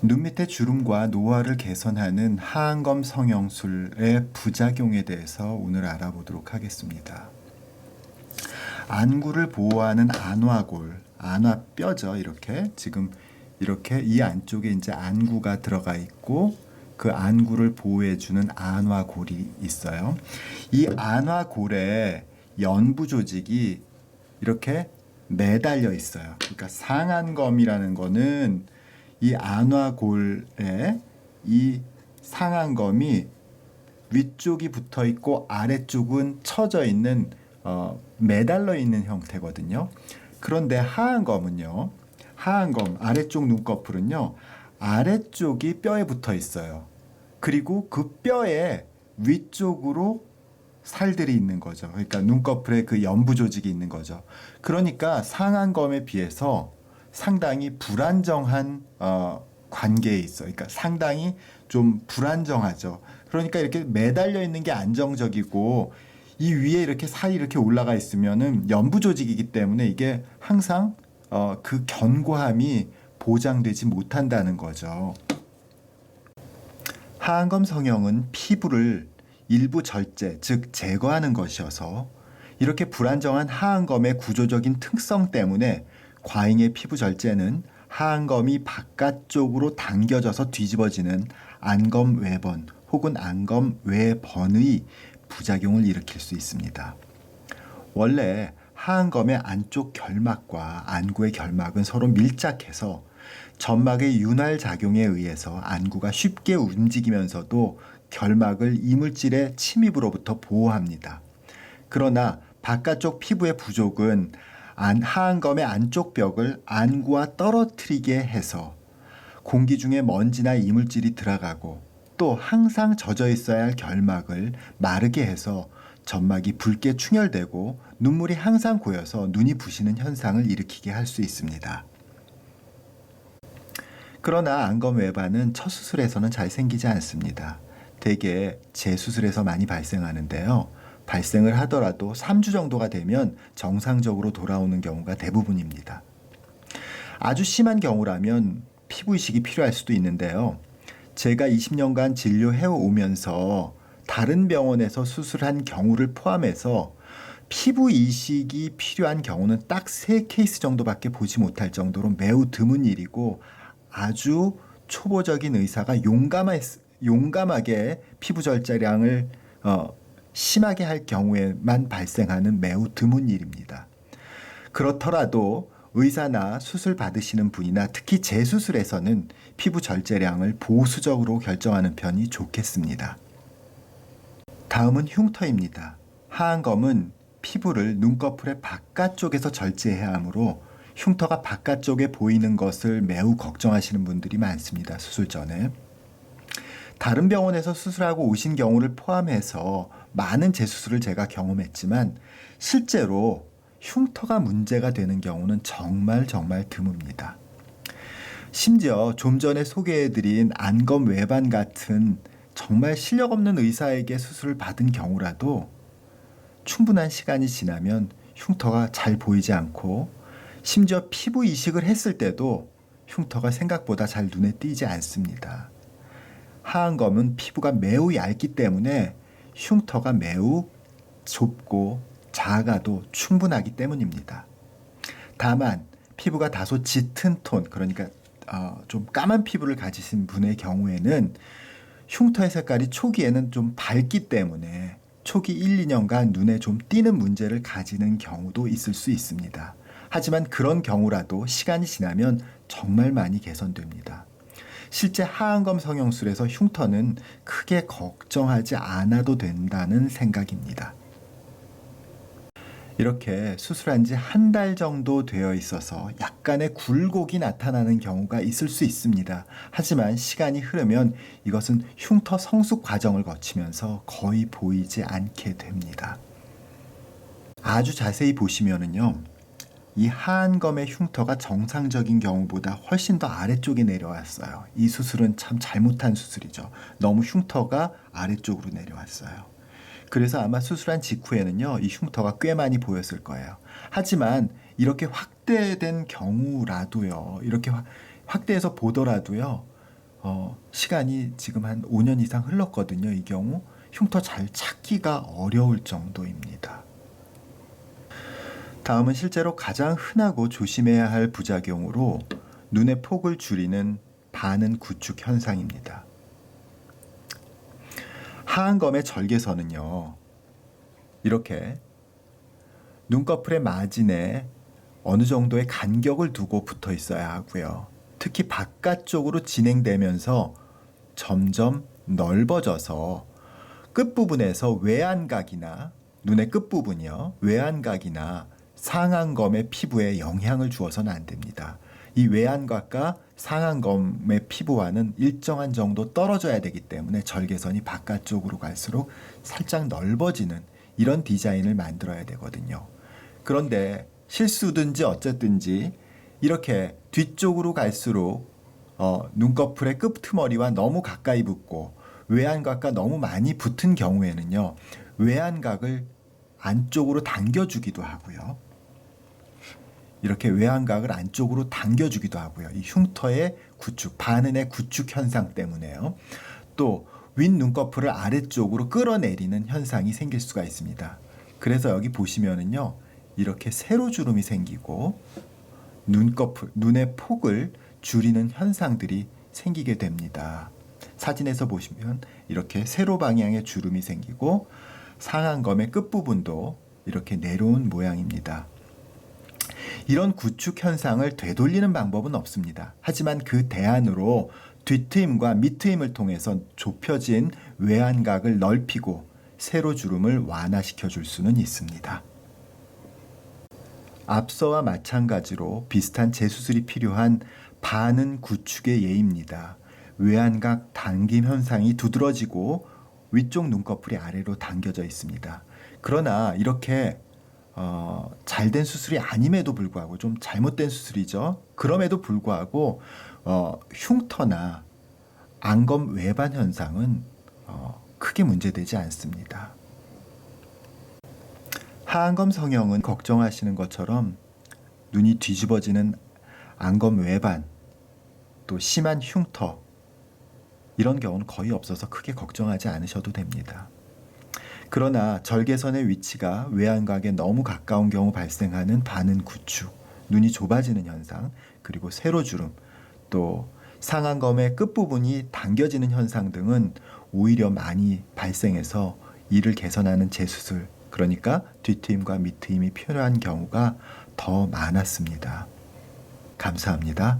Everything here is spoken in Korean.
눈 밑의 주름과 노화를 개선하는 하안검 성형술의 부작용에 대해서 오늘 알아보도록 하겠습니다. 안구를 보호하는 안화골, 안화뼈죠. 이렇게 지금 이렇게 이 안쪽에 이제 안구가 들어가 있고 그 안구를 보호해주는 안화골이 있어요. 이 안화골에 연부 조직이 이렇게 매달려 있어요. 그러니까 상안검이라는 거는 이 안화골에 이 상안검이 위쪽이 붙어 있고 아래쪽은 처져 있는 매달려 있는 형태거든요. 그런데 하안검은요. 하안검 아래쪽 눈꺼풀은요. 아래쪽이 뼈에 붙어 있어요. 그리고 그 뼈에 위쪽으로 살들이 있는 거죠. 그러니까 눈꺼풀에 그 연부 조직이 있는 거죠. 그러니까 상안검에 비해서 상당히 불안정한 관계에 있어요. 그러니까 상당히 좀 불안정하죠. 그러니까 이렇게 매달려 있는 게 안정적이고 이 위에 이렇게 살이 이렇게 올라가 있으면은 연부 조직이기 때문에 이게 항상 그 견고함이 보장되지 못한다는 거죠. 하안검 성형은 피부를 일부 절제, 즉 제거하는 것이어서 이렇게 불안정한 하안검의 구조적인 특성 때문에 과잉의 피부 절제는 하안검이 바깥쪽으로 당겨져서 뒤집어지는 안검 외번 혹은 안검 외번의 부작용을 일으킬 수 있습니다. 원래 하안검의 안쪽 결막과 안구의 결막은 서로 밀착해서 점막의 윤활 작용에 의해서 안구가 쉽게 움직이면서도 결막을 이물질의 침입으로부터 보호합니다. 그러나 바깥쪽 피부의 부족은 하안검의 안쪽 벽을 안구와 떨어뜨리게 해서 공기 중에 먼지나 이물질이 들어가고 또 항상 젖어 있어야 할 결막을 마르게 해서 점막이 붉게 충혈되고 눈물이 항상 고여서 눈이 부시는 현상을 일으키게 할 수 있습니다. 그러나 안검 외반은 첫 수술에서는 잘 생기지 않습니다. 대개 재수술에서 많이 발생하는데요. 발생을 하더라도 3주 정도가 되면 정상적으로 돌아오는 경우가 대부분입니다. 아주 심한 경우라면 피부 이식이 필요할 수도 있는데요. 제가 20년간 진료해 오면서 다른 병원에서 수술한 경우를 포함해서 피부 이식이 필요한 경우는 딱 3케이스 정도밖에 보지 못할 정도로 매우 드문 일이고 아주 초보적인 의사가 용감하게 피부 절제량을 심하게 할 경우에만 발생하는 매우 드문 일입니다. 그렇더라도 의사나 수술 받으시는 분이나 특히 재수술에서는 피부 절제량을 보수적으로 결정하는 편이 좋겠습니다. 다음은 흉터입니다. 하안검은 피부를 눈꺼풀의 바깥쪽에서 절제해야 하므로 흉터가 바깥쪽에 보이는 것을 매우 걱정하시는 분들이 많습니다. 수술 전에. 다른 병원에서 수술하고 오신 경우를 포함해서 많은 재수술을 제가 경험했지만 실제로 흉터가 문제가 되는 경우는 정말 드뭅니다. 심지어 좀 전에 소개해드린 안검 외반 같은 정말 실력 없는 의사에게 수술을 받은 경우라도 충분한 시간이 지나면 흉터가 잘 보이지 않고 심지어 피부 이식을 했을 때도 흉터가 생각보다 잘 눈에 띄지 않습니다. 하안검은 피부가 매우 얇기 때문에 흉터가 매우 좁고 작아도 충분하기 때문입니다. 다만 피부가 다소 짙은 톤, 그러니까 좀 까만 피부를 가지신 분의 경우에는 흉터의 색깔이 초기에는 좀 밝기 때문에 초기 1, 2년간 눈에 좀 띄는 문제를 가지는 경우도 있을 수 있습니다. 하지만 그런 경우라도 시간이 지나면 정말 많이 개선됩니다. 실제 하안검 성형술에서 흉터는 크게 걱정하지 않아도 된다는 생각입니다. 이렇게 수술한 지 한 달 정도 되어 있어서 약간의 굴곡이 나타나는 경우가 있을 수 있습니다. 하지만 시간이 흐르면 이것은 흉터 성숙 과정을 거치면서 거의 보이지 않게 됩니다. 아주 자세히 보시면은요. 이 하안검의 흉터가 정상적인 경우보다 훨씬 더 아래쪽에 내려왔어요. 이 수술은 참 잘못한 수술이죠. 너무 흉터가 아래쪽으로 내려왔어요. 그래서 아마 수술한 직후에는요, 이 흉터가 꽤 많이 보였을 거예요. 하지만 이렇게 확대된 경우라도요, 이렇게 확대해서 보더라도요, 시간이 지금 한 5년 이상 흘렀거든요. 이 경우 흉터 잘 찾기가 어려울 정도입니다. 다음은 실제로 가장 흔하고 조심해야 할 부작용으로 눈의 폭을 줄이는 반은 구축 현상입니다. 하안검의 절개선은요, 이렇게 눈꺼풀의 마진에 어느 정도의 간격을 두고 붙어 있어야 하고요. 특히 바깥쪽으로 진행되면서 점점 넓어져서 끝부분에서 외안각이나 눈의 끝부분이요, 외안각이나 상안검의 피부에 영향을 주어서는 안 됩니다. 이 외안각과 상안검의 피부와는 일정한 정도 떨어져야 되기 때문에 절개선이 바깥쪽으로 갈수록 살짝 넓어지는 이런 디자인을 만들어야 되거든요. 그런데 실수든지 어쨌든지 이렇게 뒤쪽으로 갈수록 눈꺼풀의 끝머리와 너무 가까이 붙고 외안각과 너무 많이 붙은 경우에는요, 외안각을 안쪽으로 당겨주기도 하고요. 이렇게 외안각을 안쪽으로 당겨주기도 하고요. 이 흉터의 구축, 반은의 구축 현상 때문에요. 또 윗눈꺼풀을 아래쪽으로 끌어내리는 현상이 생길 수가 있습니다. 그래서 여기 보시면은요, 이렇게 세로주름이 생기고 눈의 폭을 줄이는 현상들이 생기게 됩니다. 사진에서 보시면 이렇게 세로 방향의 주름이 생기고 상안검의 끝부분도 이렇게 내려온 모양입니다. 이런 구축 현상을 되돌리는 방법은 없습니다. 하지만 그 대안으로 뒷트임과 밑트임을 통해서 좁혀진 외안각을 넓히고 세로주름을 완화시켜 줄 수는 있습니다. 앞서와 마찬가지로 비슷한 재수술이 필요한 반은 구축의 예입니다. 외안각 당김 현상이 두드러지고 위쪽 눈꺼풀이 아래로 당겨져 있습니다. 그러나 이렇게 잘된 수술이 아님에도 불구하고 좀 잘못된 수술이죠. 그럼에도 불구하고 흉터나 안검 외반 현상은 크게 문제되지 않습니다. 하안검 성형은 걱정하시는 것처럼 눈이 뒤집어지는 안검 외반, 또 심한 흉터, 이런 경우는 거의 없어서 크게 걱정하지 않으셔도 됩니다. 그러나 절개선의 위치가 외안각에 너무 가까운 경우 발생하는 반은 구축, 눈이 좁아지는 현상, 그리고 세로주름, 또 상안검의 끝부분이 당겨지는 현상 등은 오히려 많이 발생해서 이를 개선하는 재수술, 그러니까 뒷트임과 밑트임이 필요한 경우가 더 많았습니다. 감사합니다.